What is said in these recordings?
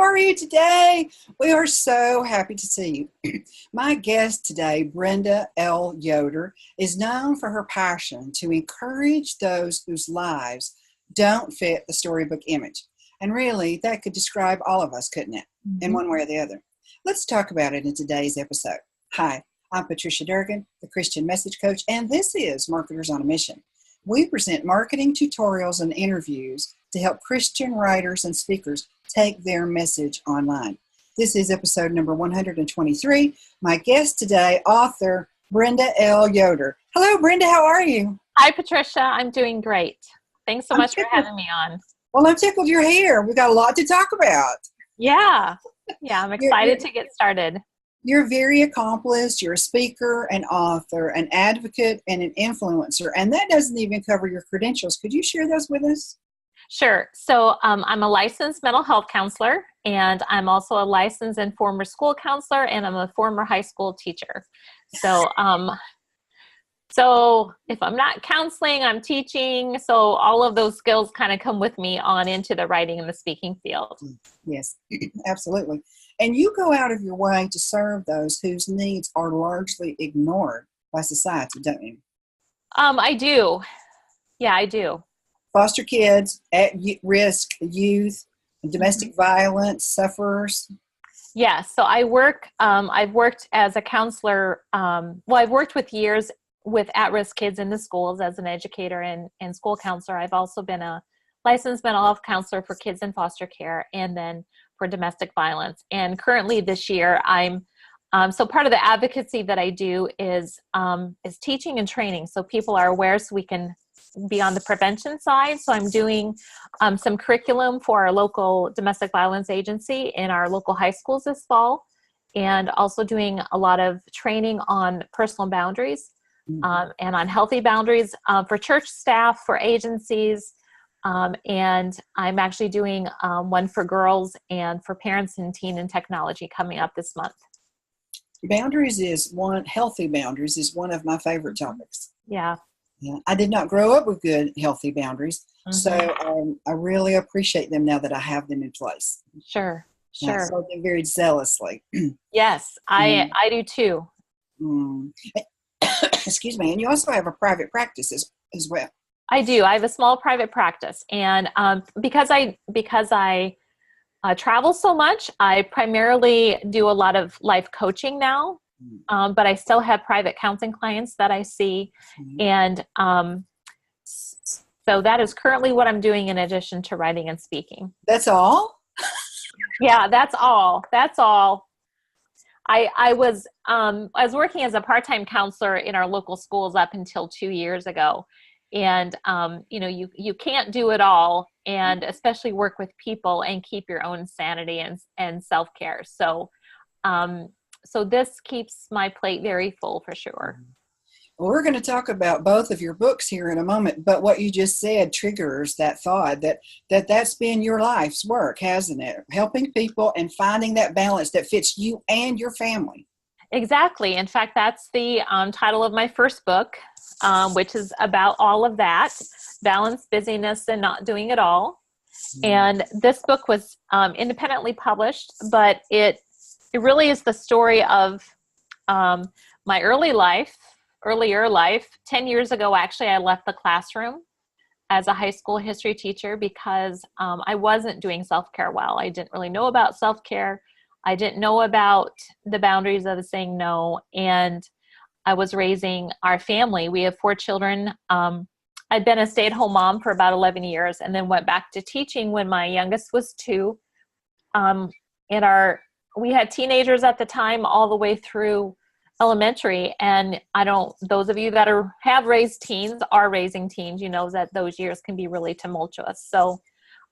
are you today? We are so happy to see you. My guest today, Brenda Yoder, is known for her passion to encourage those whose lives don't fit the storybook image. And really, that could describe all of us, couldn't it? In one way or the other. Let's talk about it in today's episode. Hi, I'm Patricia Durgan, the Christian Message Coach, and this is Marketers on a Mission. We present marketing tutorials and interviews to help Christian writers and speakers take their message online. This is episode number 123. My guest today, author Brenda Yoder. Hello, Brenda. How are you? Hi, Patricia. I'm doing great. Thanks so much for having me on. Well, I'm tickled you're here. We've got a lot to talk about. Yeah, I'm excited to get started. You're very accomplished. You're a speaker, an author, an advocate, and an influencer. And that doesn't even cover your credentials. Could you share those with us? Sure. So I'm a licensed mental health counselor, and I'm also a licensed and former school counselor, and I'm a former high school teacher. So if I'm not counseling, I'm teaching. So all of those skills kind of come with me on into the writing and the speaking field. Yes, absolutely. And you go out of your way to serve those whose needs are largely ignored by society, don't you? I do. Yeah, I do. Foster kids, at-risk youth, domestic violence sufferers. Yeah, so I've worked as a counselor. I've worked with years with at-risk kids in the schools as an educator and school counselor. I've also been a licensed mental health counselor for kids in foster care and then for domestic violence. And currently this year, I'm so part of the advocacy that I do is teaching and training, so people are aware, so we can be on the prevention side. So I'm doing some curriculum for our local domestic violence agency in our local high schools this fall, and also doing a lot of training on personal boundaries and on healthy boundaries for church staff, for agencies. And I'm actually doing one for girls and for parents in teen and technology coming up this month. Healthy boundaries is one of my favorite topics. Yeah. I did not grow up with good, healthy boundaries. So I really appreciate them now that I have them in place. Sure. I serve them very zealously. Yes, I do too. Excuse me. And you also have a private practice as well. I do. I have a small private practice, and because I travel so much, I primarily do a lot of life coaching now. But I still have private counseling clients that I see, and so that is currently what I'm doing in addition to writing and speaking. That's all? Yeah, that's all. That's all. I was working as a part-time counselor in our local schools up until 2 years ago. And, you can't do it all, and especially work with people and keep your own sanity and self-care. So this keeps my plate very full for sure. Well, we're going to talk about both of your books here in a moment, but what you just said triggers that thought that's been your life's work, hasn't it? Helping people and finding that balance that fits you and your family. Exactly. In fact, that's the title of my first book, which is about all of that, balance, busyness, and not doing it all. And this book was independently published, but it really is the story of my earlier life. 10 years ago, actually, I left the classroom as a high school history teacher because I wasn't doing self-care well. I didn't really know about self-care. I didn't know about the boundaries of saying no, and I was raising our family. We have 4 children. I'd been a stay-at-home mom for about 11 years and then went back to teaching when my youngest was 2. We had teenagers at the time all the way through elementary, and those of you that have raised teens, are raising teens, you know that those years can be really tumultuous. So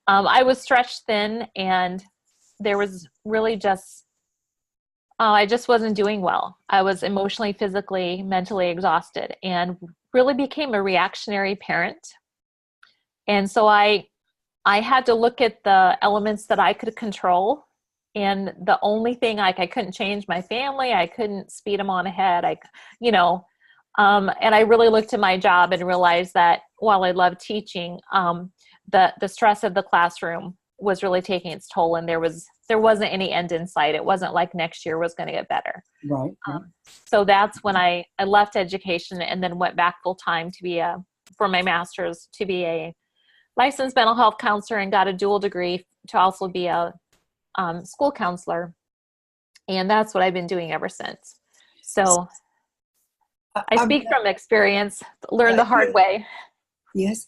I was stretched thin, and there was really I just wasn't doing well. I was emotionally, physically, mentally exhausted, and really became a reactionary parent. And so I had to look at the elements that I could control. And the only thing, I couldn't change my family. I couldn't speed them on ahead. And I really looked at my job and realized that while I love teaching, the stress of the classroom was really taking its toll, and there wasn't any end in sight. It wasn't like next year was going to get better. Right. So that's when I left education and then went back full time to be for my master's, to be a licensed mental health counselor, and got a dual degree to also be a school counselor. And that's what I've been doing ever since. So I speak from experience, learned the hard way. Yes.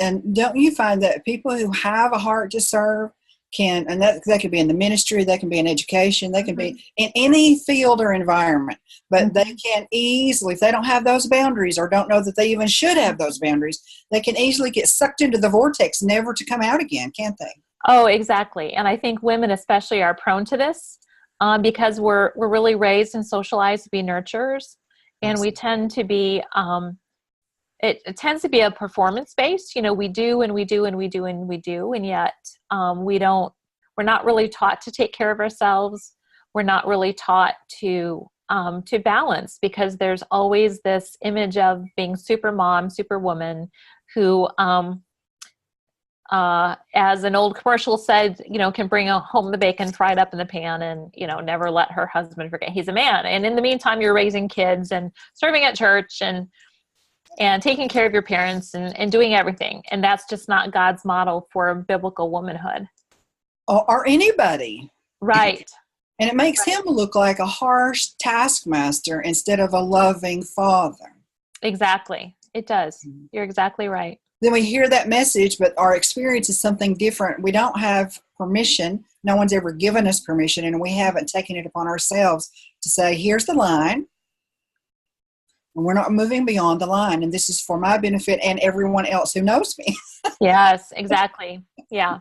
And don't you find that people who have a heart to serve can, and that could be in the ministry, that can be in education, they can be in any field or environment, but they can easily, if they don't have those boundaries or don't know that they even should have those boundaries, they can easily get sucked into the vortex, never to come out again, can't they? Oh, exactly. And I think women especially are prone to this because we're really raised and socialized to be nurturers, and we tend to be it tends to be a performance based, we do and we do and we do and we do, and yet we're not really taught to take care of ourselves. We're not really taught to balance, because there's always this image of being super mom, super woman, who as an old commercial said, can bring home the bacon fried up in the pan and, never let her husband forget he's a man. And in the meantime, you're raising kids and serving at church and taking care of your parents and doing everything. And that's just not God's model for biblical womanhood. Or anybody. Right. And it makes him look like a harsh taskmaster instead of a loving father. Exactly. It does. You're exactly right. Then we hear that message, but our experience is something different. We don't have permission. No one's ever given us permission, and we haven't taken it upon ourselves to say, here's the line. And we're not moving beyond the line, and this is for my benefit and everyone else who knows me. Yes, exactly. Yeah.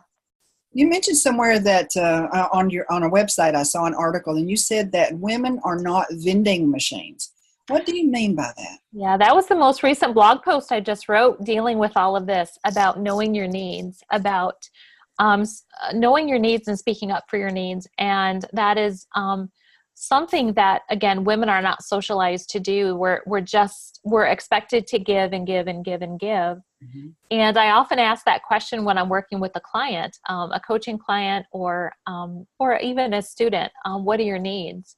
You mentioned somewhere that on a website I saw an article, and you said that women are not vending machines. What do you mean by that? Yeah, that was the most recent blog post I just wrote, dealing with all of this about knowing your needs, about knowing your needs and speaking up for your needs. And that is something that, again, women are not socialized to do. We're expected to give and give and give and give. Mm-hmm. And I often ask that question when I'm working with a client, a coaching client, or even a student. What are your needs?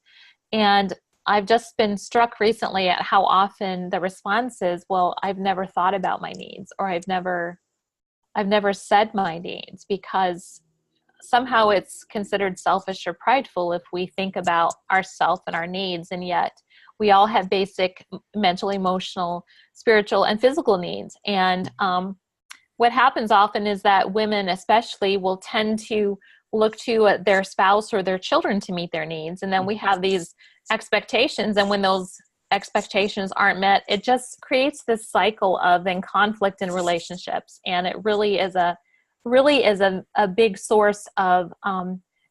And I've just been struck recently at how often the response is, well, I've never thought about my needs, or I've never said my needs, because somehow it's considered selfish or prideful if we think about ourselves and our needs. And yet we all have basic mental, emotional, spiritual, and physical needs. And what happens often is that women especially will tend to look to their spouse or their children to meet their needs. And then we have these expectations, and when those expectations aren't met, it just creates this cycle of then conflict in relationships. And it really is a big source of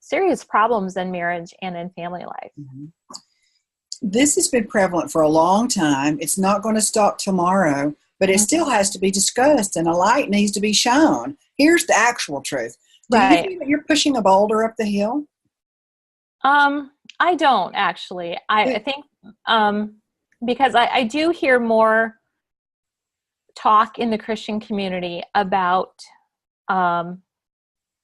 serious problems in marriage and in family life. Mm-hmm. This has been prevalent for a long time. It's not going to stop tomorrow, but it still has to be discussed, and a light needs to be shown. Here's the actual truth. Do you feel that you're pushing a boulder up the hill? I don't actually. I think because I do hear more talk in the Christian community about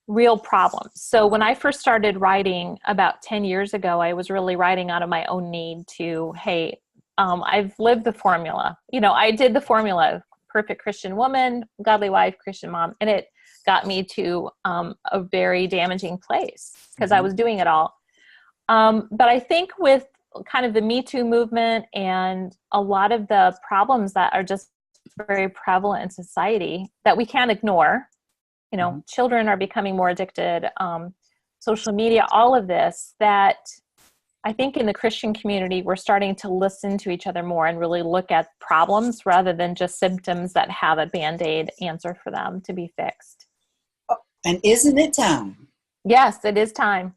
real problems. So when I first started writing about 10 years ago, I was really writing out of my own need to, hey, I've lived the formula. I did the formula: perfect Christian woman, godly wife, Christian mom, and it got me to a very damaging place because I was doing it all. But I think with kind of the Me Too movement and a lot of the problems that are just very prevalent in society that we can't ignore, children are becoming more addicted, social media, all of this, that I think in the Christian community, we're starting to listen to each other more and really look at problems rather than just symptoms that have a Band-Aid answer for them to be fixed. And isn't it time? Yes, it is time.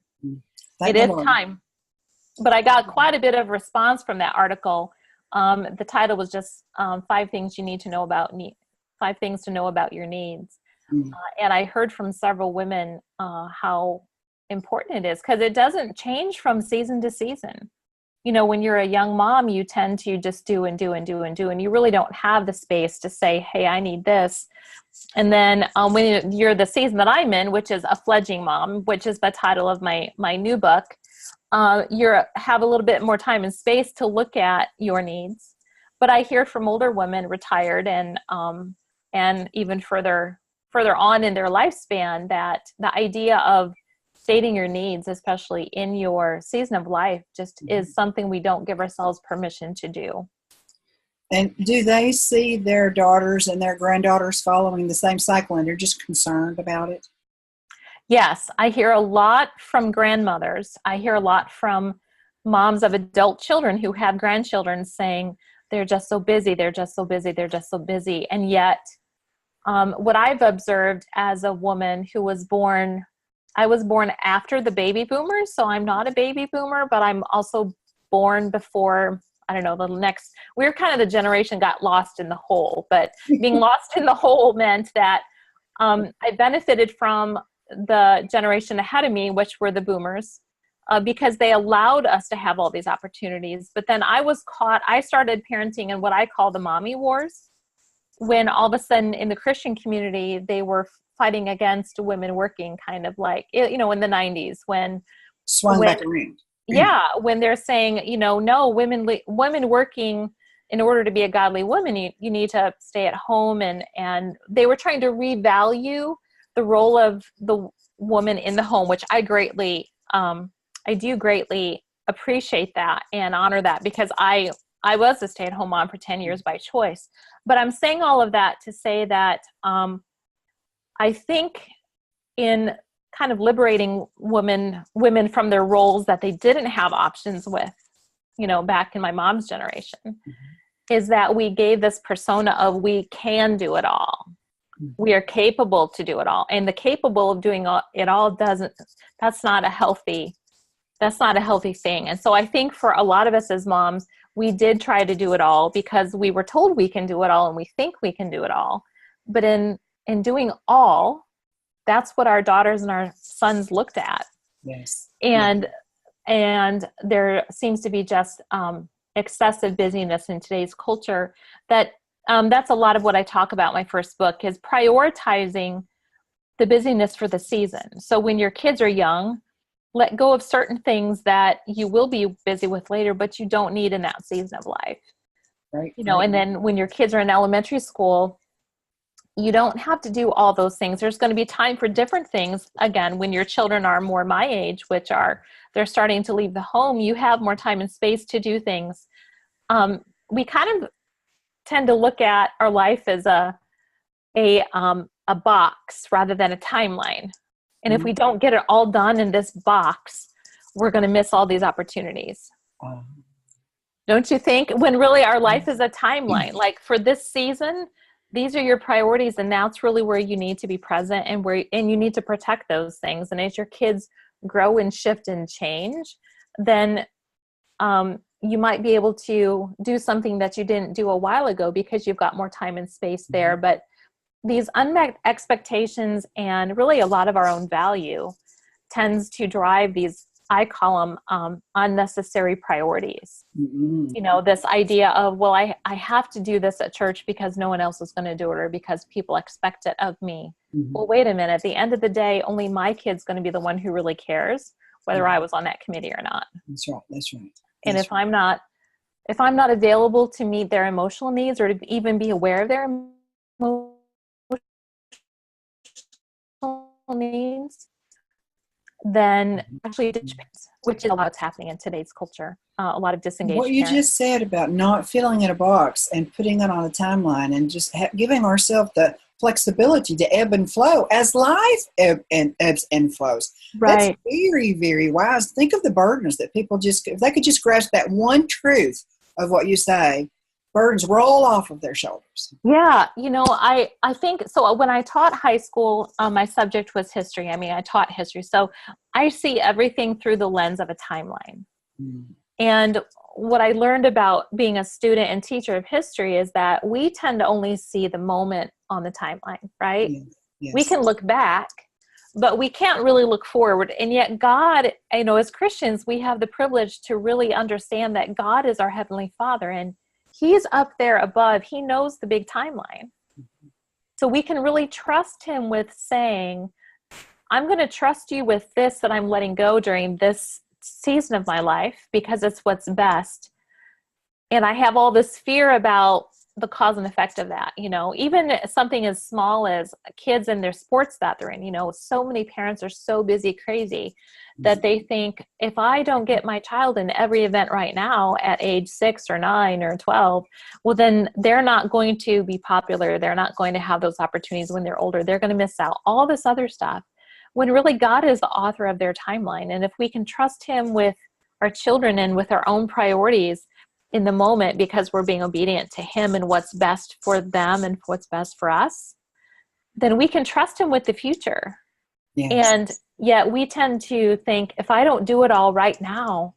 It is time. But I got quite a bit of response from that article. The title was just 5 things you need to know about 5 things to know about your needs. And I heard from several women how important it is, because it doesn't change from season to season. when you're a young mom, you tend to just do and do and do and do, and you really don't have the space to say, hey, I need this. And then when you're the season that I'm in, which is a fledging mom, which is the title of my new book, you have a little bit more time and space to look at your needs. But I hear from older women, retired and even further on in their lifespan, that the idea of stating your needs, especially in your season of life, just is something we don't give ourselves permission to do. And do they see their daughters and their granddaughters following the same cycle, and they're just concerned about it? Yes, I hear a lot from grandmothers. I hear a lot from moms of adult children who have grandchildren saying they're just so busy, they're just so busy, they're just so busy. And yet, what I've observed as a woman who was born, I was born after the baby boomers, so I'm not a baby boomer, but I'm also born before, I don't know, we're kind of the generation got lost in the hole, but being lost in the hole meant that I benefited from the generation ahead of me, which were the boomers, because they allowed us to have all these opportunities. But then I started parenting in what I call the mommy wars, when all of a sudden in the Christian community, they were fighting against women working, kind of like, in the 90s when back around. Yeah, when they're saying, no, women working, in order to be a godly woman, you need to stay at home. And they were trying to revalue the role of the woman in the home, which I do greatly appreciate that and honor that, because I was a stay-at-home mom for 10 years by choice. But I'm saying all of that to say that I think in kind of liberating women from their roles that they didn't have options with, back in my mom's generation, is that we gave this persona of we can do it all. We are capable to do it all. And the capable of doing it all that's not a healthy thing. And so I think for a lot of us as moms, we did try to do it all because we were told we can do it all and we think we can do it all. But in doing all, that's what our daughters and our sons looked at. Yes. And there seems to be just excessive busyness in today's culture. That's a lot of what I talk about in my first book, is prioritizing the busyness for the season. So when your kids are young, let go of certain things that you will be busy with later, but you don't need in that season of life. Right. And then when your kids are in elementary school, you don't have to do all those things. There's going to be time for different things. Again, when your children are more my age, they're starting to leave the home, you have more time and space to do things. We kind of tend to look at our life as a box rather than a timeline. And if we don't get it all done in this box, we're going to miss all these opportunities. Don't you think? When really our life is a timeline. Like for this season, these are your priorities, and that's really where you need to be present and you need to protect those things. And as your kids grow and shift and change, then you might be able to do something that you didn't do a while ago because you've got more time and space there. But these unmet expectations and really a lot of our own value tends to drive these, I call them unnecessary priorities. This idea of, well, I have to do this at church because no one else is going to do it, or because people expect it of me. Well, wait a minute. At the end of the day, only my kid's going to be the one who really cares whether I was on that committee or not. That's right. And if I'm not available to meet their emotional needs or to even be aware of their emotional needs, then actually ditch parents, which is a lot that's happening in today's culture. A lot of disengaged What you parents. just said about not filling in a box and putting it on a timeline and just giving ourselves the flexibility to ebb and flow as life ebbs and flows. Right. That's very, very wise. Think of the burdens that people if they could just grasp that one truth of what you say, burdens roll off of their shoulders. Yeah. I think, so when I taught high school, my subject was history. I taught history. So I see everything through the lens of a timeline. And what I learned about being a student and teacher of history is that we tend to only see the moment on the timeline, right? Yes. We can look back, but we can't really look forward. And yet God, as Christians, we have the privilege to really understand that God is our Heavenly Father, and He's up there above. He knows the big timeline. So we can really trust Him with saying, I'm going to trust you with this that I'm letting go during this season of my life because it's what's best. And I have all this fear about the cause and effect of that, even something as small as kids and their sports that they're in, so many parents are so busy, crazy that they think if I don't get my child in every event right now at age 6 or 9 or 12, well, then they're not going to be popular. They're not going to have those opportunities when they're older. They're going to miss out all this other stuff when really God is the author of their timeline. And if we can trust Him with our children and with our own priorities in the moment because we're being obedient to Him and what's best for them and what's best for us, then we can trust Him with the future. Yes. And yet we tend to think if I don't do it all right now,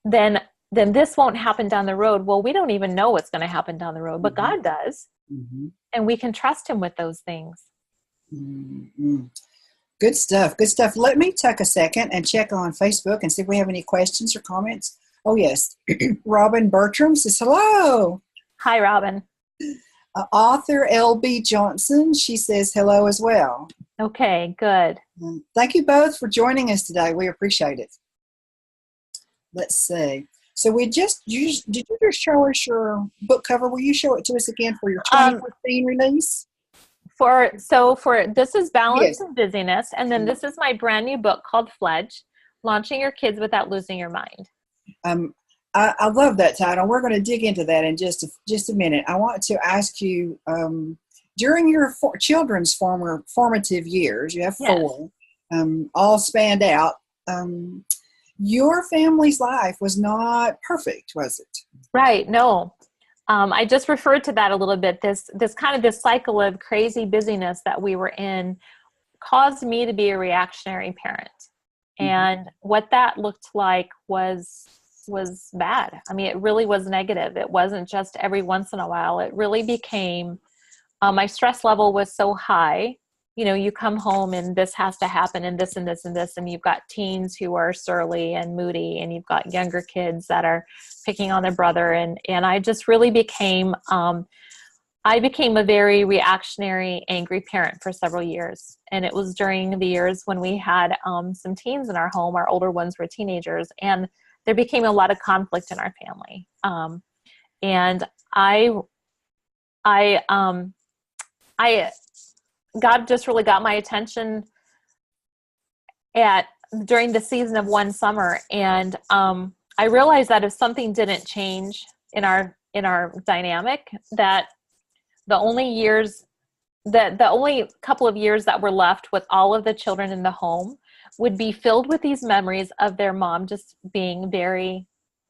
then this won't happen down the road. Well, we don't even know what's going to happen down the road, but God does. Mm-hmm. And we can trust Him with those things. Mm-hmm. Good stuff. Good stuff. Let me take a second and check on Facebook and see if we have any questions or comments. Oh, yes. Robin Bertram says, hello. Hi, Robin. Author L.B. Johnson, she says hello as well. Okay, good. Thank you both for joining us today. We appreciate it. Let's see. So did you just show us your book cover? Will you show it to us again for your 2014 release? This is Balance and Busyness, and then this is my brand new book called FLEDGE, Launching Your Kids Without Losing Your Mind. I love that title. We're going to dig into that in just a minute. I want to ask you, during your children's formative years, you have 4, all spanned out. Your family's life was not perfect, was it? Right. No. I just referred to that a little bit. This cycle of crazy busyness that we were in caused me to be a reactionary parent. Mm-hmm. And what that looked like was bad. I mean, it really was negative. It wasn't just every once in a while. It really became, my stress level was so high. You come home and this has to happen and this and this and this, and you've got teens who are surly and moody, and you've got younger kids that are picking on their brother. And I just really became, I became a very reactionary, angry parent for several years. And it was during the years when we had some teens in our home. Our older ones were teenagers, and there became a lot of conflict in our family. And God just really got my attention during the season of one summer. And I realized that if something didn't change in our dynamic, that the only couple of years that were left with all of the children in the home would be filled with these memories of their mom just being very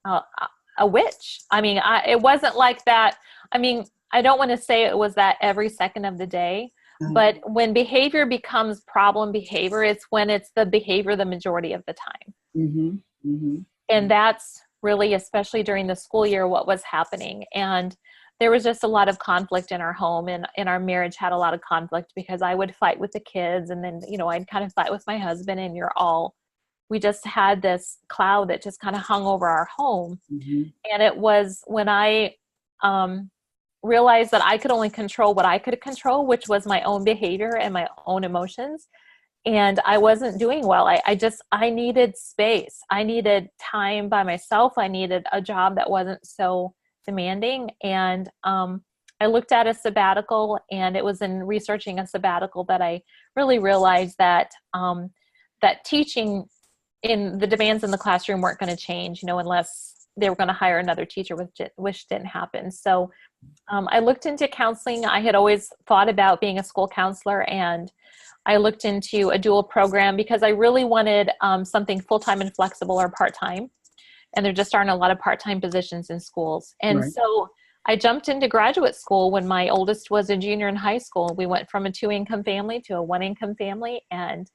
a witch. I mean, it wasn't like that. I mean, I don't want to say it was that every second of the day, but when behavior becomes problem behavior, it's when it's the behavior the majority of the time. Mm-hmm. Mm-hmm. And that's really, especially during the school year, what was happening. And there was just a lot of conflict in our home, and our marriage had a lot of conflict because I would fight with the kids, and then, I'd kind of fight with my husband, and we just had this cloud that just kind of hung over our home. Mm-hmm. And it was when I realized that I could only control what I could control, which was my own behavior and my own emotions. And I wasn't doing well. I needed space. I needed time by myself. I needed a job that wasn't so demanding. And I looked at a sabbatical, and it was in researching a sabbatical that I really realized that that teaching in the demands in the classroom weren't going to change, unless they were going to hire another teacher, which didn't happen. So I looked into counseling. I had always thought about being a school counselor, and I looked into a dual program because I really wanted something full-time and flexible or part-time. And there just aren't a lot of part-time positions in schools. And right. So I jumped into graduate school when my oldest was a junior in high school. We went from a 2-income family to a 1-income family, and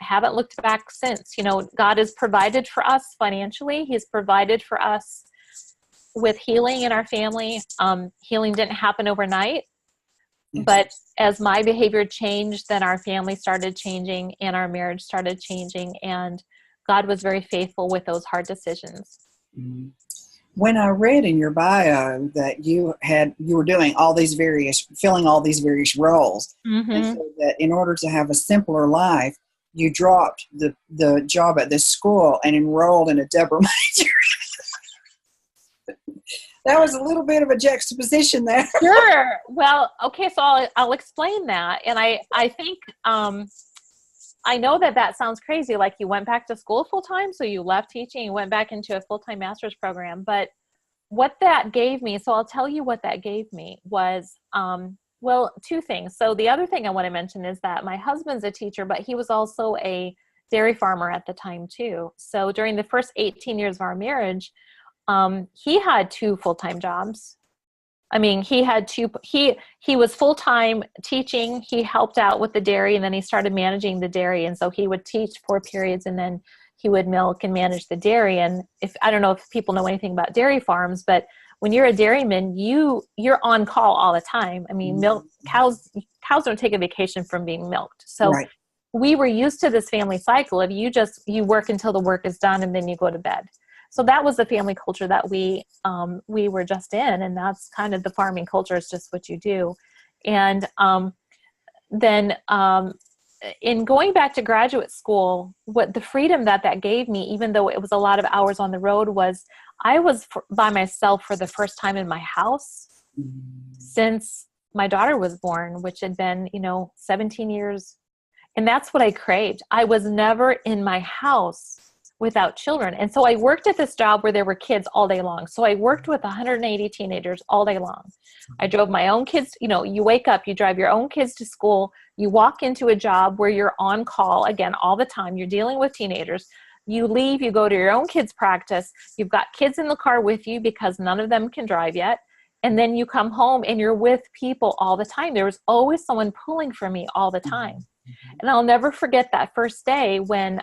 haven't looked back since. God has provided for us financially. He's provided for us with healing in our family. Healing didn't happen overnight, Yes. But as my behavior changed, then our family started changing and our marriage started changing, and God was very faithful with those hard decisions. Mm. When I read in your bio that you were doing filling all these various roles, and so that in order to have a simpler life, you dropped the job at this school and enrolled in a double major. That was a little bit of a juxtaposition there. Sure. Well, okay, so I'll explain that. And I think I know that sounds crazy, like you went back to school full time, so you left teaching, you went back into a full-time master's program. But what that gave me, so I'll tell you what that gave me was, well, two things. So the other thing I want to mention is that my husband's a teacher, but he was also a dairy farmer at the time too. So during the first 18 years of our marriage, he had 2 full-time jobs. I mean, he was full-time teaching. He helped out with the dairy, and then he started managing the dairy. And so he would teach 4 periods, and then he would milk and manage the dairy. And I don't know if people know anything about dairy farms, but when you're a dairyman, you're on call all the time. I mean, cows don't take a vacation from being milked. So right. We were used to this family cycle of you work until the work is done and then you go to bed. So that was the family culture that we were just in, and that's kind of the farming culture. It's just what you do. And then in going back to graduate school, what the freedom that gave me, even though it was a lot of hours on the road, was I was by myself for the first time in my house since my daughter was born, which had been, 17 years. And that's what I craved. I was never in my house without children. And so I worked at this job where there were kids all day long. So I worked with 180 teenagers all day long. I drove my own kids. You wake up, you drive your own kids to school, you walk into a job where you're on call again all the time. You're dealing with teenagers. You leave, you go to your own kids' practice. You've got kids in the car with you because none of them can drive yet. And then you come home and you're with people all the time. There was always someone pulling for me all the time. And I'll never forget that first day when,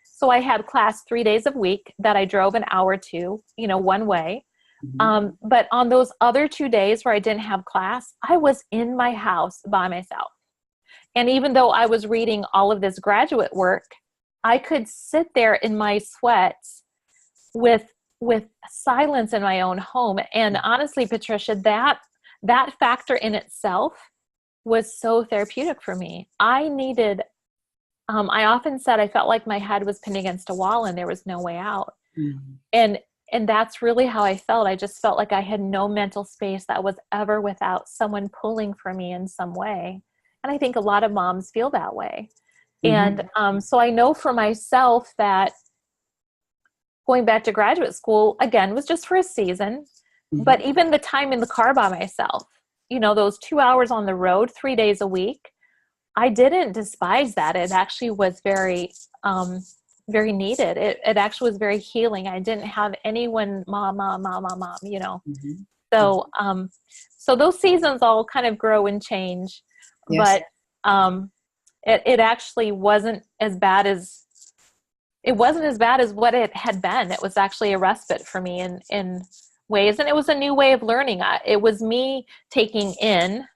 so I had class 3 days a week that I drove an hour to, one way. But on those other 2 days where I didn't have class, I was in my house by myself. And even though I was reading all of this graduate work, I could sit there in my sweats with silence in my own home. And honestly, Patricia, that factor in itself was so therapeutic for me. I often said I felt like my head was pinned against a wall and there was no way out. And that's really how I felt. I just felt like I had no mental space that was ever without someone pulling for me in some way. And I think a lot of moms feel that way. And so I know for myself that going back to graduate school, again, was just for a season. But even the time in the car by myself, those 2 hours on the road, 3 days a week, I didn't despise that. It actually was very, very needed. It actually was very healing. I didn't have anyone, mom, So, so those seasons all kind of grow and change, but it actually wasn't as bad as what it had been. It was actually a respite for me in ways, and it was a new way of learning. It was me taking in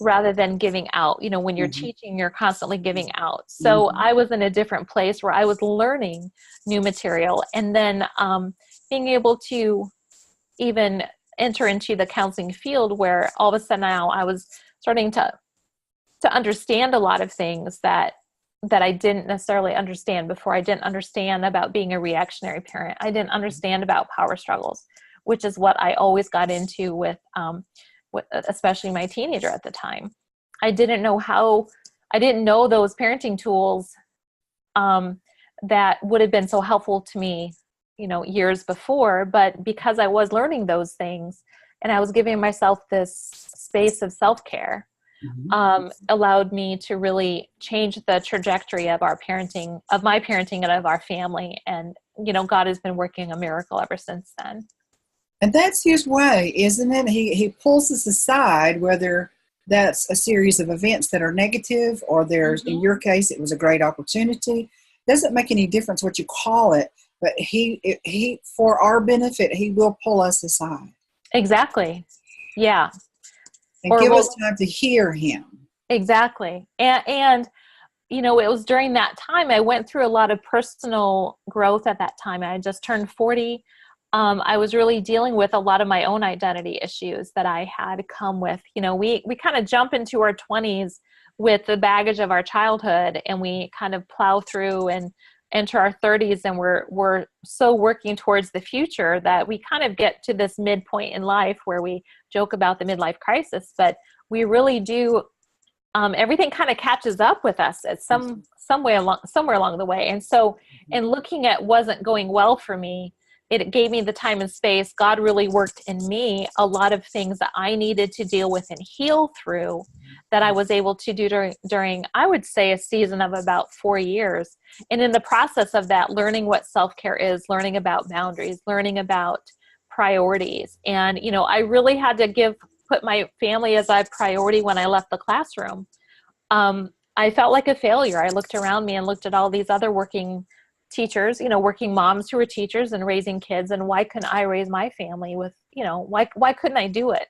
rather than giving out. When you're teaching, you're constantly giving out. So I was in a different place where I was learning new material, and then being able to even enter into the counseling field where all of a sudden now I was starting to understand a lot of things that I didn't necessarily understand before. I didn't understand about being a reactionary parent. I didn't understand about power struggles, which is what I always got into with especially my teenager at the time. I didn't know those parenting tools that would have been so helpful to me, years before. But because I was learning those things and I was giving myself this space of self-care, allowed me to really change the trajectory of my parenting and of our family. And, God has been working a miracle ever since then. And that's his way, isn't it? He pulls us aside, whether that's a series of events that are negative or there's, in your case, it was a great opportunity. Doesn't make any difference what you call it, but he for our benefit, he will pull us aside. Exactly. Yeah. And give us time to hear him. Exactly. And you know, it was during that time I went through a lot of personal growth at that time. I had just turned 40. I was really dealing with a lot of my own identity issues that I had come with. You know, we kind of jump into our 20s with the baggage of our childhood, and we kind of plow through and enter our 30s, and we're so working towards the future that we kind of get to this midpoint in life where we joke about the midlife crisis, but we really do. Everything kind of catches up with us at somewhere along the way. And so, in looking at wasn't going well for me, it gave me the time and space. God really worked in me a lot of things that I needed to deal with and heal through, that I was able to do during I would say, a season of about 4 years. And in the process of that, learning what self-care is, learning about boundaries, learning about priorities. And, you know, I really had to put my family as a priority when I left the classroom. I felt like a failure. I looked around me and looked at all these other working teachers, you know, working moms who were teachers and raising kids. And why couldn't I raise my family with, you know, why couldn't I do it?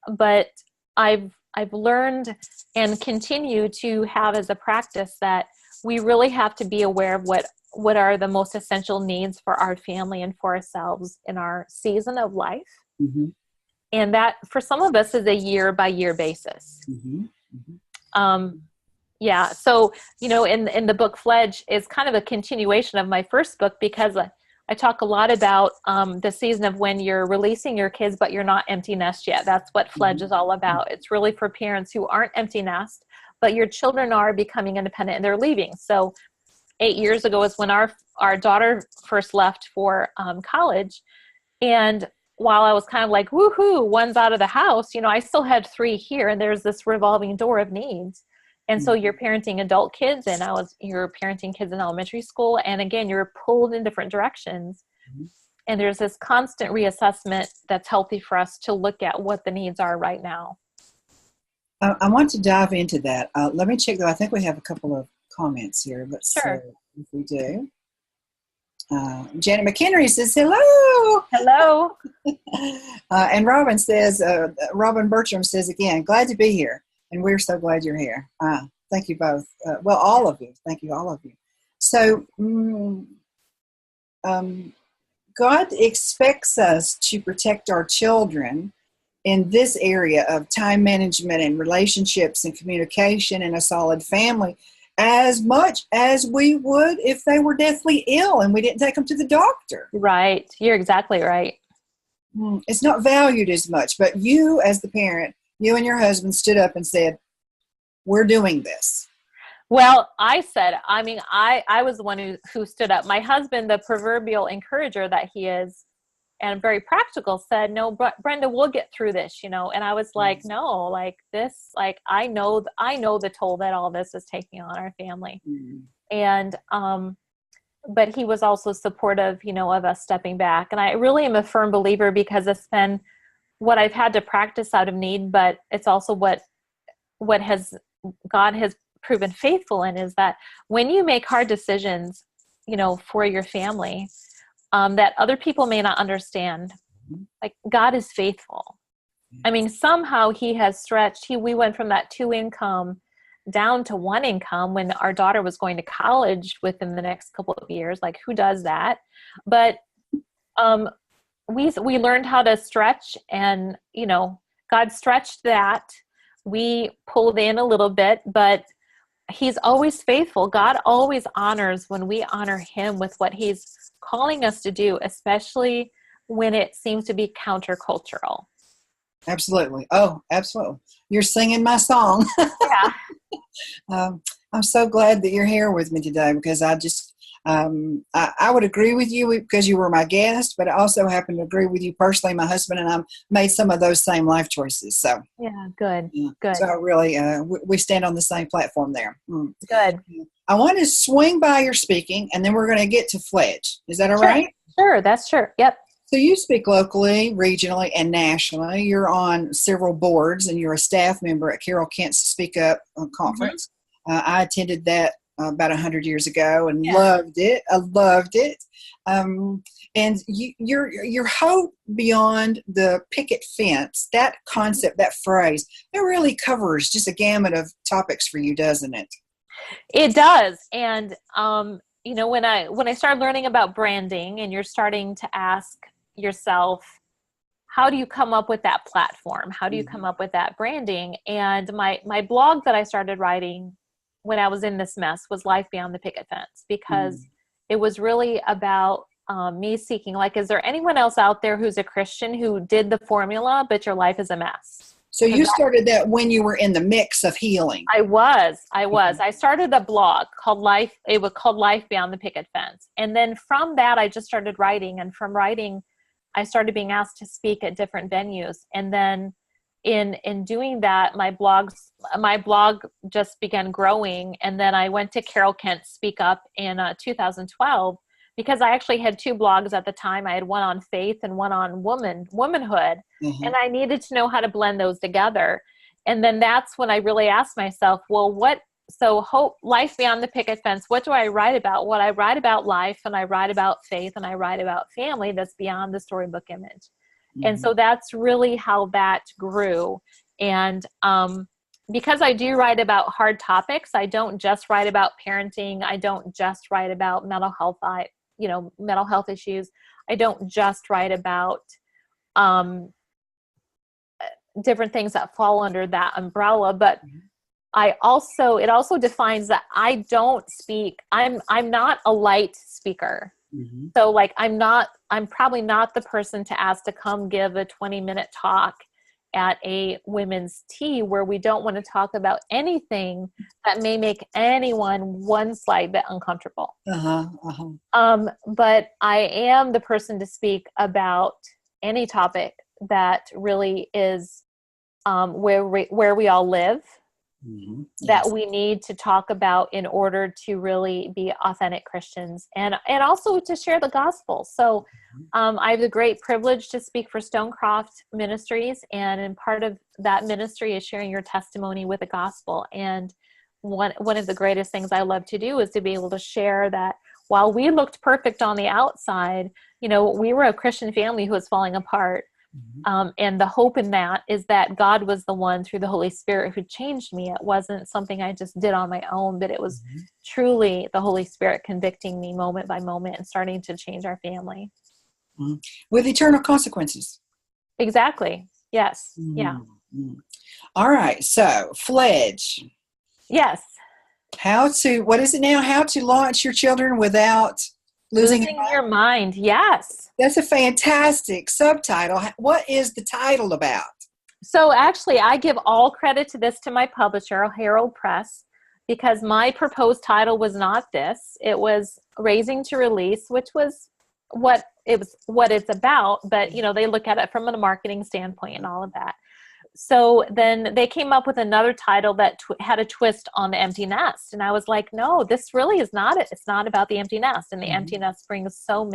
But I've learned and continue to have as a practice that we really have to be aware of what are the most essential needs for our family and for ourselves in our season of life. Mm-hmm. And that for some of us is a year by year basis. Mm-hmm. Mm-hmm. Yeah. So, you know, in the book FLEDGE is kind of a continuation of my first book, because I talk a lot about the season of when you're releasing your kids, but you're not empty nest yet. That's what FLEDGE is all about. It's really for parents who aren't empty nest, but your children are becoming independent and they're leaving. So 8 years ago is when our daughter first left for college. And while I was kind of like, woohoo, one's out of the house, you know, I still had 3 here, and there's this revolving door of needs. And so you're parenting adult kids, and you're parenting kids in elementary school. And again, you're pulled in different directions. Mm-hmm. And there's this constant reassessment that's healthy for us to look at what the needs are right now. I want to dive into that. Let me check, though. I think we have a couple of comments here. Let's see if we do. Janet McHenry says, hello. Hello. And Robin Bertram says again, glad to be here. And we're so glad you're here. Thank you both. Well, all of you. Thank you, all of you. So God expects us to protect our children in this area of time management and relationships and communication and a solid family as much as we would if they were deathly ill and we didn't take them to the doctor. Right. You're exactly right. It's not valued as much, but you as the parent, you and your husband stood up and said, we're doing this. Well, I was the one who stood up. My husband, the proverbial encourager that he is, and very practical, said, no, Brenda, we'll get through this, you know? And I was like, no, like this, like, I know the toll that all this is taking on our family. Mm-hmm. And, but he was also supportive, you know, of us stepping back. And I really am a firm believer, because it's been what I've had to practice out of need, but it's also what God has proven faithful in, is that when you make hard decisions, you know, for your family, that other people may not understand, like, God is faithful. I mean, somehow he has stretched, we went from that 2 income down to 1 income when our daughter was going to college within the next couple of years. Like, who does that? But, we learned how to stretch, and, you know, God stretched that. We pulled in a little bit, but he's always faithful. God always honors when we honor him with what he's calling us to do, especially when it seems to be countercultural. Absolutely. Oh, absolutely. You're singing my song. Yeah. I'm so glad that you're here with me today, because I would agree with you because you were my guest, but I also happen to agree with you personally. My husband and I made some of those same life choices. So yeah, good. Good. So really, we stand on the same platform there. Good. I want to swing by your speaking, and then we're going to get to FLEDGE. Is that all right? Sure, that's sure. Yep. So you speak locally, regionally, and nationally. You're on several boards, and you're a staff member at Carol Kent's Speak Up conference. Mm-hmm. I attended that about 100 years ago and Yeah. loved it. I loved it. And your hope beyond the picket fence, that concept, that phrase, it really covers just a gamut of topics for you, doesn't it? It does. And when I started learning about branding, and you're starting to ask yourself, how do you come up with that platform? How do you come up with that branding? And my blog that I started writing when I was in this mess was Life Beyond the Picket Fence, because it was really about me seeking, like, is there anyone else out there who's a Christian who did the formula, but your life is a mess? So you started that when you were in the mix of healing. I was. I started a blog called it was called Life Beyond the Picket Fence. And then from that, I just started writing. And from writing, I started being asked to speak at different venues. And then in doing that, my blog just began growing. And then I went to Carol Kent Speak Up in 2012, because I actually had two blogs at the time. I had one on faith and one on womanhood. And I needed to know how to blend those together. And then that's when I really asked myself, well, Life Beyond the Picket Fence, what do I write about? What I write about life, and I write about faith, and I write about family that's beyond the storybook image. And so that's really how that grew. And because I do write about hard topics, I don't just write about parenting. I don't just write about mental health issues. I don't just write about different things that fall under that umbrella, but it also defines that I don't speak. I'm not a light speaker. So like, I'm probably not the person to ask to come give a 20-minute talk at a women's tea, where we don't want to talk about anything that may make anyone one slight bit uncomfortable. But I am the person to speak about any topic that really is where we all live, that we need to talk about in order to really be authentic Christians, and also to share the gospel. So I have the great privilege to speak for Stonecroft Ministries, and part of that ministry is sharing your testimony with the gospel. And one of the greatest things I love to do is to be able to share that while we looked perfect on the outside, we were a Christian family who was falling apart. And the hope in that is that God was the one, through the Holy Spirit, who changed me. It wasn't something I just did on my own, but it was truly the Holy Spirit convicting me moment by moment and starting to change our family. With eternal consequences. Exactly. Yes. Yeah. All right. So, FLEDGE. Yes. What is it now? How to launch your children without losing your mind. Yes. That's a fantastic subtitle. What is the title about? So actually, I give all credit to my publisher, Herald Press, because my proposed title was not this. It was Raising to Release, which was what it's about. But, they look at it from a marketing standpoint and all of that. So then they came up with another title that had a twist on the empty nest. And I was like, no, this really is not it. It's not about the empty nest. And the empty nest brings so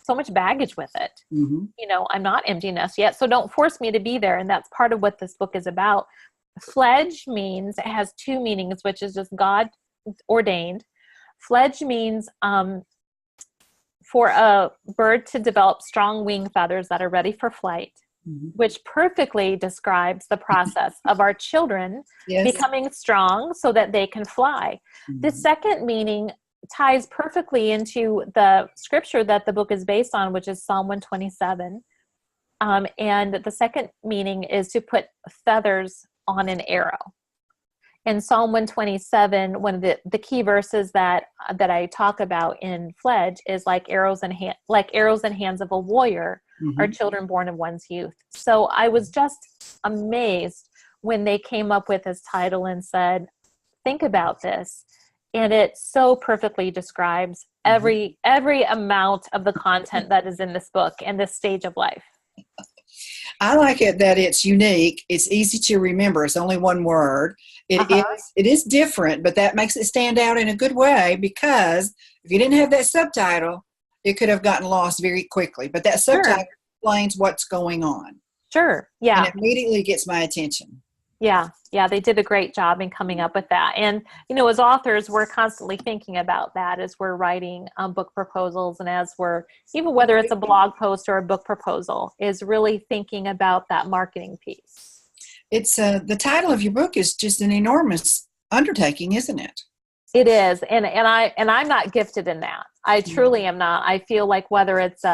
much baggage with it. I'm not empty nest yet, so don't force me to be there. And that's part of what this book is about. FLEDGE means, it has two meanings, which is just God ordained. FLEDGE means for a bird to develop strong wing feathers that are ready for flight. Which perfectly describes the process of our children becoming strong so that they can fly. The second meaning ties perfectly into the scripture that the book is based on, which is Psalm 127. And the second meaning is to put feathers on an arrow. In Psalm 127, one of the key verses that I talk about in FLEDGE is like arrows in hands of a warrior are children born of one's youth. So I was just amazed when they came up with this title and said, think about this. And it so perfectly describes every amount of the content that is in this book and this stage of life. I like it that it's unique. It's easy to remember. It's only one word. It is different, but that makes it stand out in a good way, because if you didn't have that subtitle, it could have gotten lost very quickly. But that subtitle explains what's going on. Sure. Yeah. And it immediately gets my attention. Yeah, yeah, they did a great job in coming up with that. And, as authors, we're constantly thinking about that as we're writing book proposals, and as we're, even whether it's a blog post or a book proposal, is really thinking about that marketing piece. It's the title of your book is just an enormous undertaking, isn't it? It is. And I'm not gifted in that. I truly am not. I feel like whether it's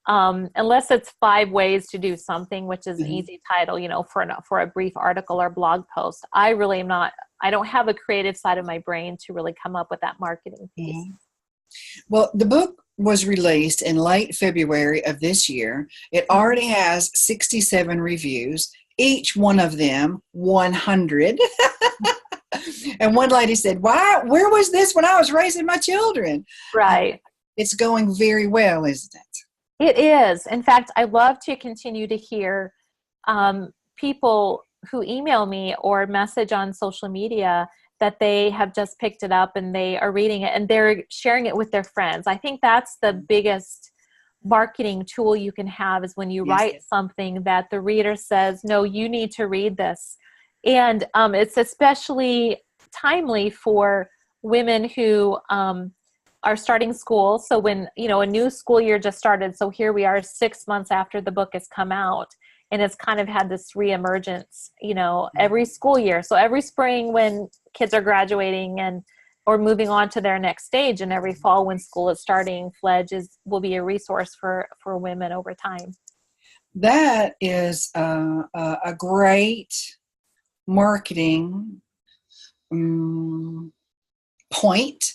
unless it's 5 ways to do something, which is an easy title, for a brief article or blog post, I really am not, I don't have a creative side of my brain to really come up with that marketing piece. Well, the book was released in late February of this year. It already has 67 reviews, each one of them 100. And one lady said, where was this when I was raising my children? Right. It's going very well, isn't it? It is. In fact, I love to continue to hear people who email me or message on social media that they have just picked it up and they are reading it and they're sharing it with their friends. I think that's the biggest marketing tool you can have, is when you write something that the reader says, no, you need to read this. And it's especially timely for women who are starting school. So when, a new school year just started, so here we are 6 months after the book has come out, and it's kind of had this reemergence, every school year. So every spring when kids are graduating or moving on to their next stage, and every fall when school is starting, FLEDGE will be a resource for women over time. That is a great marketing point.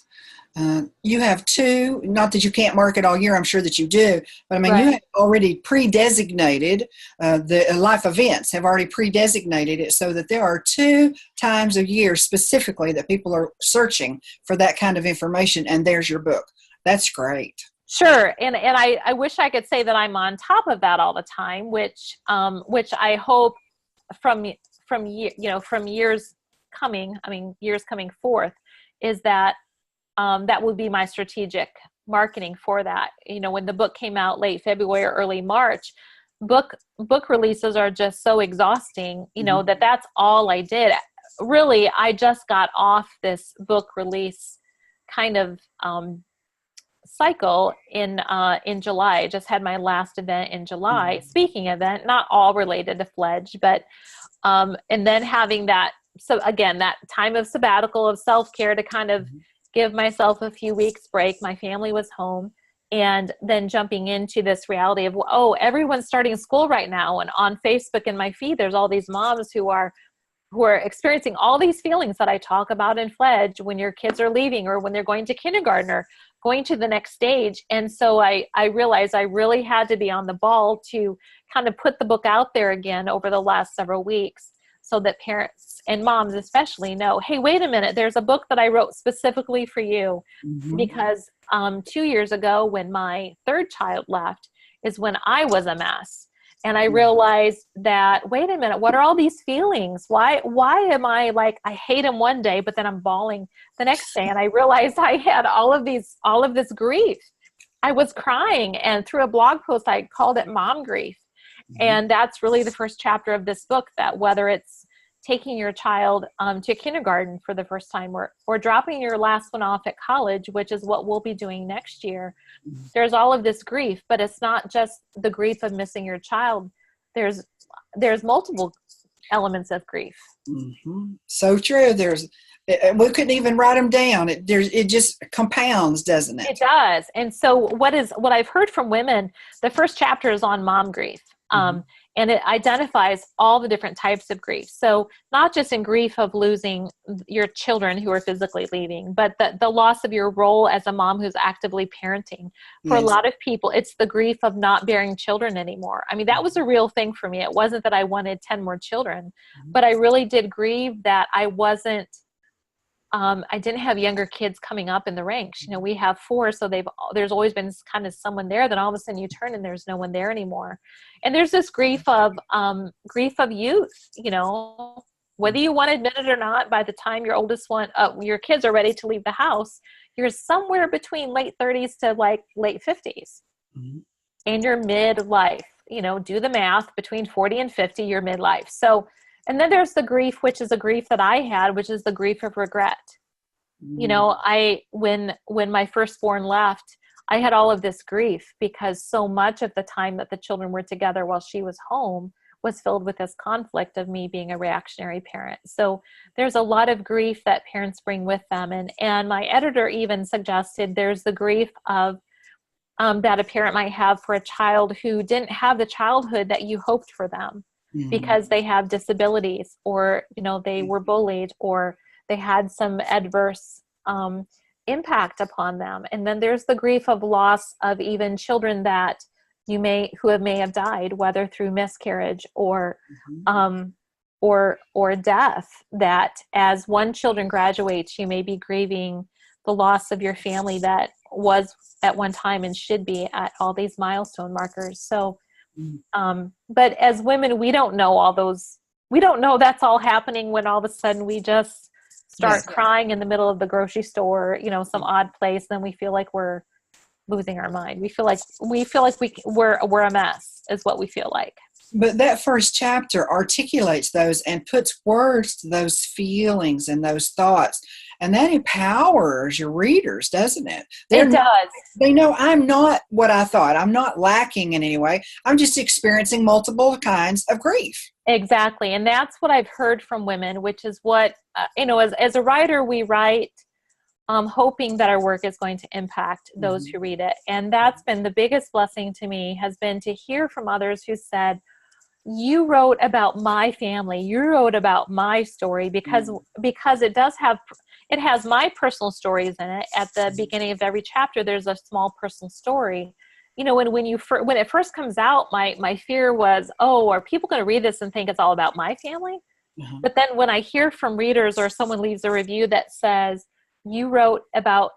You have 2, not that you can't market all year, I'm sure that you do, but I mean, you have already pre-designated, the life events have already pre-designated it so that there are 2 times a year specifically that people are searching for that kind of information, and there's your book. That's great. Sure. And I wish I could say that I'm on top of that all the time, which I hope from years coming forth, is that that would be my strategic marketing for that. When the book came out late February or early March, book releases are just so exhausting, that's all I did. Really, I just got off this book release kind of cycle in July. I just had my last event in July, speaking event, not all related to FLEDGE, but and then having that, so again, that time of sabbatical, of self-care, to kind of give myself a few weeks break. My family was home, and then jumping into this reality of, everyone's starting school right now. And on Facebook in my feed, there's all these moms who are experiencing all these feelings that I talk about in FLEDGE when your kids are leaving, or when they're going to kindergarten or going to the next stage. And so I realized I really had to be on the ball to kind of put the book out there again over the last several weeks, so that parents and moms especially know, hey, wait a minute, there's a book that I wrote specifically for you. Because 2 years ago, when my 3rd child left, is when I was a mess. And I realized that, wait a minute, what are all these feelings? Why am I like, I hate him one day, but then I'm bawling the next day? And I realized I had all of this grief. I was crying, and through a blog post, I called it mom grief. And that's really the first chapter of this book, that whether it's taking your child to kindergarten for the first time, or dropping your last one off at college, which is what we'll be doing next year, there's all of this grief. But it's not just the grief of missing your child. There's multiple elements of grief. So true. We couldn't even write them down. It just compounds, doesn't it? It does. And so what I've heard from women, the first chapter is on mom grief. And it identifies all the different types of grief. So not just in grief of losing your children who are physically leaving, but the loss of your role as a mom who's actively parenting. For a lot of people, it's the grief of not bearing children anymore. I mean, that was a real thing for me. It wasn't that I wanted 10 more children, but I really did grieve that I didn't have younger kids coming up in the ranks. We have 4, so there's always been kind of someone there. Then all of a sudden you turn and there's no one there anymore. And there's this grief of youth. Whether you want to admit it or not, by the time your oldest one, your kids are ready to leave the house, you're somewhere between late 30s to like late 50s, and you're midlife. Do the math, between 40 and 50, you're midlife. So And then there's the grief, which is a grief that I had, which is the grief of regret. You know, when my firstborn left, I had all of this grief because so much of the time that the children were together while she was home was filled with this conflict of me being a reactionary parent. So there's a lot of grief that parents bring with them. And my editor even suggested there's the grief of that a parent might have for a child who didn't have the childhood that you hoped for them because they have disabilities, or, you know, they were bullied, or they had some adverse impact upon them. And then there's the grief of loss of even children that may have died, whether through miscarriage or death, that as one children graduates, you may be grieving the loss of your family that was at one time and should be at all these milestone markers. So, but as women, we don't know all those, we don't know that's all happening when all of a sudden we just start crying in the middle of the grocery store, you know, some odd place, then we feel like we're losing our mind. We feel like we're a mess, is what we feel like. But that first chapter articulates those and puts words to those feelings and those thoughts. And that empowers your readers, doesn't it? It does. They know I'm not what I thought. I'm not lacking in any way. I'm just experiencing multiple kinds of grief. Exactly. And that's what I've heard from women, which is what, you know, as a writer, we write hoping that our work is going to impact those who read it. And that's been the biggest blessing to me, has been to hear from others who said, you wrote about my family, you wrote about my story, because it has my personal stories in it. At the beginning of every chapter, there's a small personal story. You know, when it first comes out, my fear was, oh, are people going to read this and think it's all about my family? But then when I hear from readers, or someone leaves a review that says, you wrote about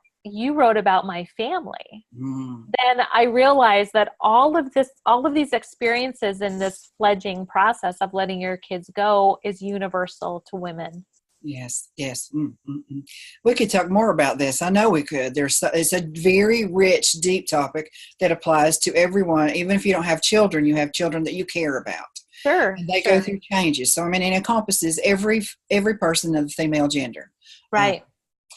my family, then I realized that all of these experiences in this fledging process of letting your kids go is universal to women. Yes. We could talk more about this. I know we could. It's a very rich, deep topic that applies to everyone. Even if you don't have children, you have children that you care about. Sure. And they go through changes. So, I mean, it encompasses every person of the female gender. Right.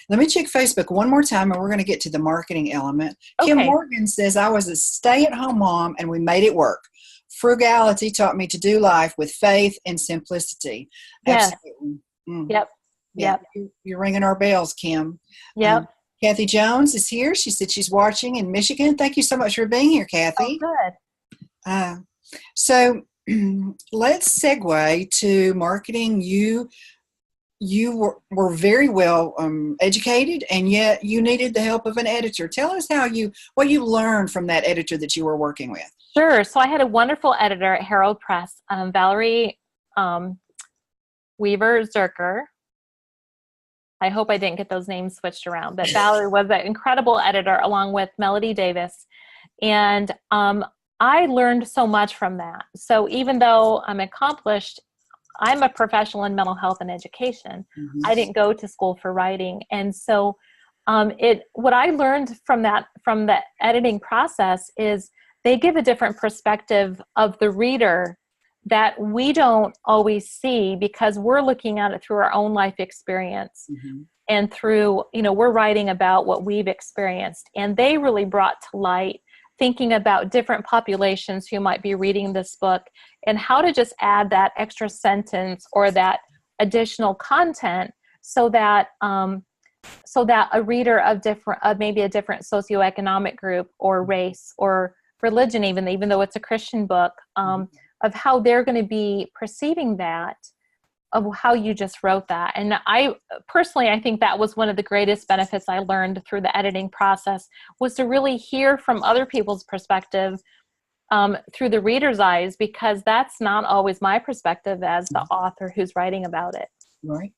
Let me check Facebook one more time, and we're going to get to the marketing element. Okay. Kim Morgan says, I was a stay-at-home mom, and we made it work. Frugality taught me to do life with faith and simplicity. Yes. Absolutely. Yep. You're ringing our bells, Kim. Yep. Kathy Jones is here. She said she's watching in Michigan. Thank you so much for being here, Kathy. Oh, good. So let's segue to marketing. You were very well educated, and yet you needed the help of an editor. Tell us what you learned from that editor that you were working with. Sure. So I had a wonderful editor at Herald Press, Valerie Weaver Zerker. I hope I didn't get those names switched around, but Valerie was an incredible editor, along with Melody Davis. And I learned so much from that. So even though I'm accomplished, I'm a professional in mental health and education. I didn't go to school for writing. And so what I learned from the editing process is they give a different perspective of the reader that we don't always see, because we're looking at it through our own life experience and through, you know, we're writing about what we've experienced. And they really brought to light thinking about different populations who might be reading this book, and how to just add that extra sentence or that additional content so that a reader of maybe a different socioeconomic group or race or religion, even though it's a Christian book, of how they're going to be perceiving that, of how you just wrote that. And I think that was one of the greatest benefits I learned through the editing process, was to really hear from other people's perspective through the reader's eyes, because that's not always my perspective as the author who's writing about it. Right.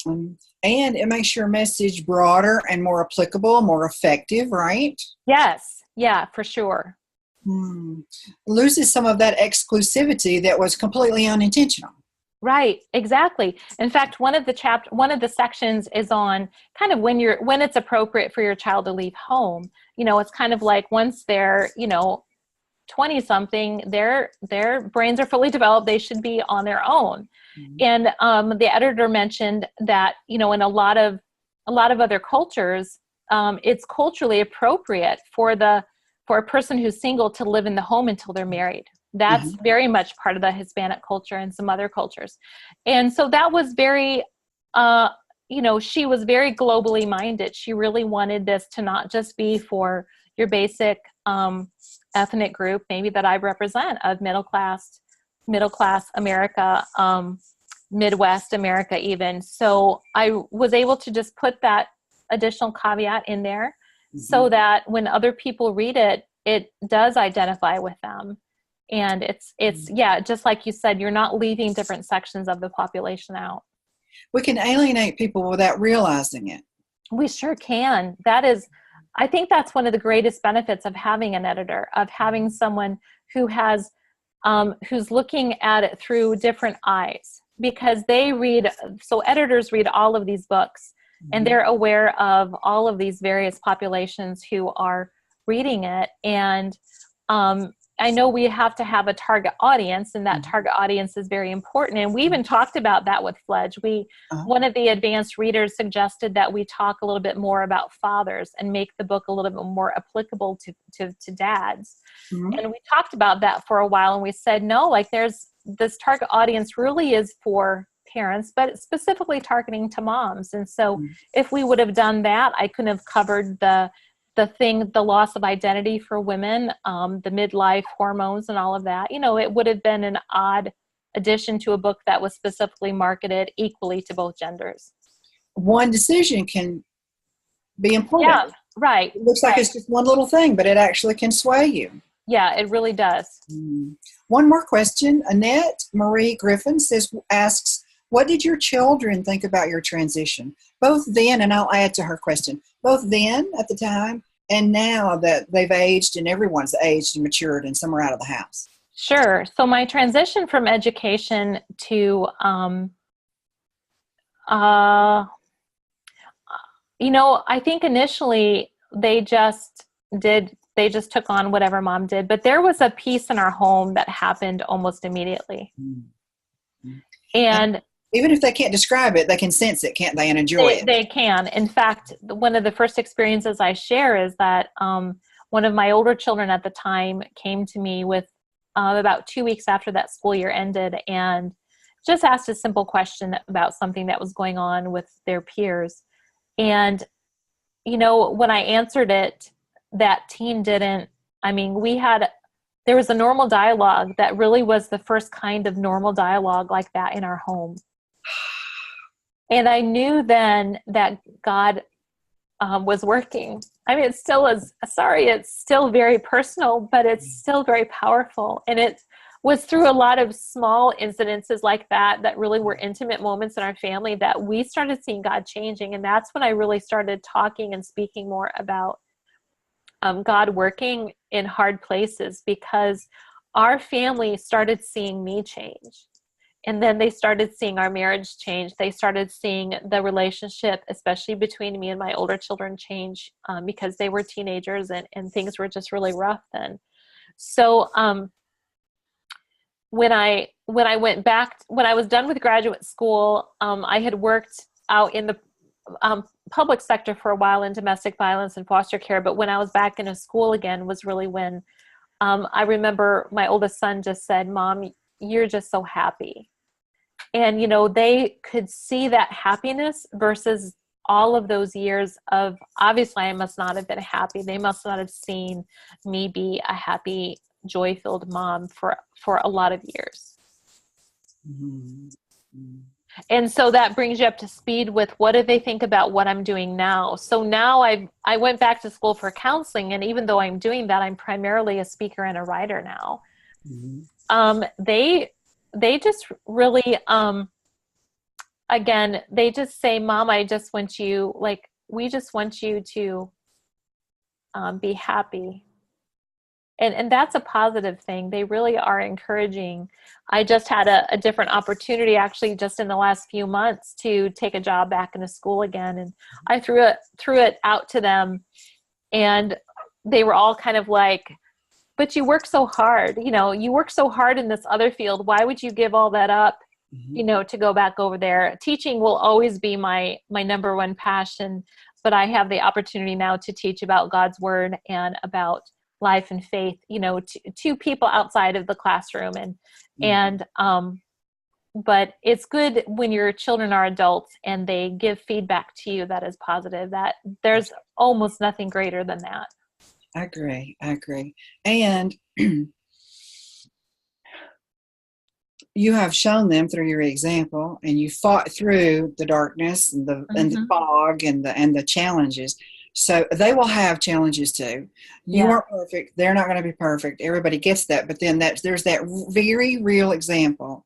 And it makes your message broader and more applicable, more effective, right? Yes. Yeah, for sure. Loses some of that exclusivity that was completely unintentional. Right, exactly. In fact, one of the sections is on kind of when it's appropriate for your child to leave home. You know, it's kind of like once they're, you know, 20 something, their brains are fully developed. They should be on their own. Mm-hmm. And the editor mentioned that, in a lot of other cultures, it's culturally appropriate for a person who's single to live in the home until they're married. That's very much part of the Hispanic culture and some other cultures. And so that was very, she was very globally minded. She really wanted this to not just be for your basic ethnic group, maybe that I represent, of middle class America, Midwest America even. So I was able to just put that additional caveat in there so that when other people read it, it does identify with them. And it's just like you said, you're not leaving different sections of the population out. We can alienate people without realizing it. We sure can. I think that's one of the greatest benefits of having an editor, of having someone who has, who's looking at it through different eyes, because editors read all of these books and they're aware of all of these various populations who are reading it. And I know we have to have a target audience, and that target audience is very important. And we even talked about that with FLEDGE. One of the advanced readers suggested that we talk a little bit more about fathers and make the book a little bit more applicable to dads. And we talked about that for a while, and we said, no, like there's this target audience really is for parents, but it's specifically targeting to moms. And so if we would have done that, I couldn't have covered the loss of identity for women, the midlife hormones and all of that. It would have been an odd addition to a book that was specifically marketed equally to both genders. One decision can be important. Yeah, right. It looks like it's just one little thing, but it actually can sway you. Yeah, it really does. One more question. Annette Marie Griffin asks, what did your children think about your transition? Both then, and I'll add to her question, both then at the time and now that they've aged and everyone's aged and matured and some are out of the house. Sure. So my transition from education to, I think initially they just took on whatever mom did, but there was a piece in our home that happened almost immediately. And even if they can't describe it, they can sense it, can't they, and enjoy it? They can. In fact, one of the first experiences I share is that one of my older children at the time came to me with about 2 weeks after that school year ended and just asked a simple question about something that was going on with their peers. And, when I answered it, that teen there was a normal dialogue that really was the first kind of normal dialogue like that in our home. And I knew then that God was working. It still is, it's still very personal, but it's still very powerful. And it was through a lot of small incidences like that really were intimate moments in our family that we started seeing God changing. And that's when I really started talking and speaking more about God working in hard places, because our family started seeing me change. And then they started seeing our marriage change. They started seeing the relationship, especially between me and my older children, change because they were teenagers and things were just really rough then. So when I went back, when I was done with graduate school, I had worked out in the public sector for a while in domestic violence and foster care. But when I was back in a school again was really when I remember my oldest son just said, "Mom, you're just so happy." And, they could see that happiness versus all of those years of, obviously I must not have been happy. They must not have seen me be a happy, joy-filled mom for a lot of years. And so that brings you up to speed with what do they think about what I'm doing now? So now I went back to school for counseling, and even though I'm doing that, I'm primarily a speaker and a writer now. They just really, again, they just say, "Mom, I just want you, we just want you to be happy." And that's a positive thing. They really are encouraging. I just had a different opportunity actually just in the last few months to take a job back in a school again. And I threw it out to them, and they were all kind of like, but you work so hard, you work so hard in this other field. Why would you give all that up, to go back over there? Teaching will always be my number one passion, but I have the opportunity now to teach about God's word and about life and faith, to people outside of the classroom. But it's good when your children are adults and they give feedback to you that is positive. That there's almost nothing greater than that. I agree. And you have shown them through your example, and you fought through the darkness and the fog and the challenges. So they will have challenges too. You aren't perfect. They're not going to be perfect. Everybody gets that. But then there's that very real example.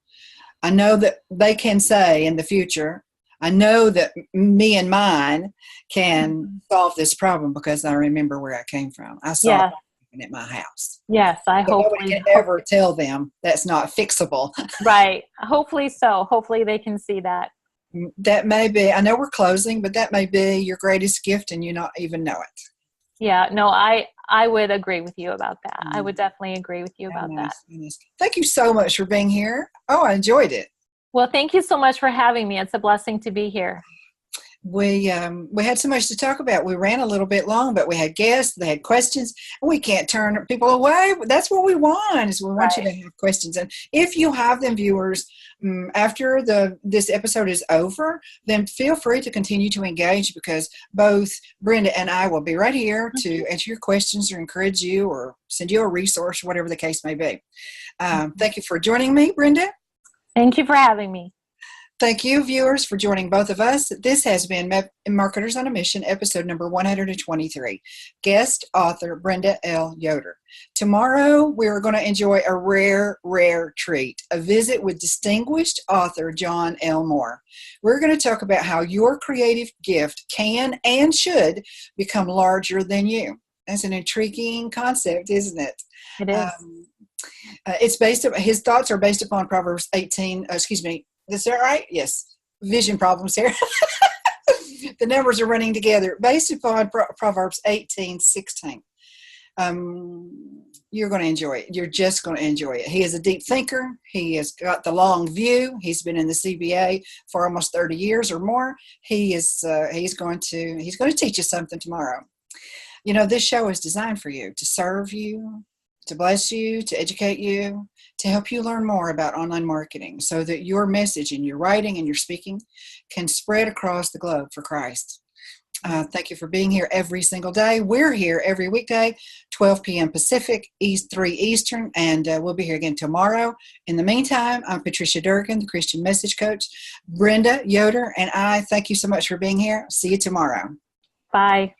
I know that they can say in the future, I know that me and mine can solve this problem because I remember where I came from. I saw it at my house. Yes, Nobody can ever tell them that's not fixable. Right. Hopefully so. Hopefully they can see that. That may be, I know we're closing, but that may be your greatest gift and you not even know it. Yeah, no, I would agree with you about that. I would definitely agree with you about that. Thank you so much for being here. Oh, I enjoyed it. Well, thank you so much for having me. It's a blessing to be here. We had so much to talk about. We ran a little bit long, but we had guests, they had questions, and we can't turn people away. That's what we want, is we want you to have questions. And if you have them, viewers, after this episode is over, then feel free to continue to engage, because both Brenda and I will be right here to answer your questions or encourage you or send you a resource, whatever the case may be. Thank you for joining me, Brenda. Thank you for having me. Thank you, viewers, for joining both of us. This has been Marketers on a Mission, episode number 123. Guest author, Brenda L. Yoder. Tomorrow, we're going to enjoy a rare treat, a visit with distinguished author John L. Moore. We're going to talk about how your creative gift can and should become larger than you. That's an intriguing concept, isn't it? It is. His thoughts are based upon Proverbs 18, is that right? Yes. Vision problems here. The numbers are running together. Based upon Proverbs 18:16. You're going to enjoy it. You're just going to enjoy it. He is a deep thinker. He has got the long view. He's been in the CBA for almost 30 years or more. He's going to teach you something tomorrow. This show is designed for you, to serve you, to bless you, to educate you, to help you learn more about online marketing so that your message in your writing and your speaking can spread across the globe for Christ. Thank you for being here every single day. We're here every weekday, 12 p.m. Pacific, 3 Eastern, and we'll be here again tomorrow. In the meantime, I'm Patricia Durgan, the Christian Message Coach. Brenda Yoder and I thank you so much for being here. See you tomorrow. Bye.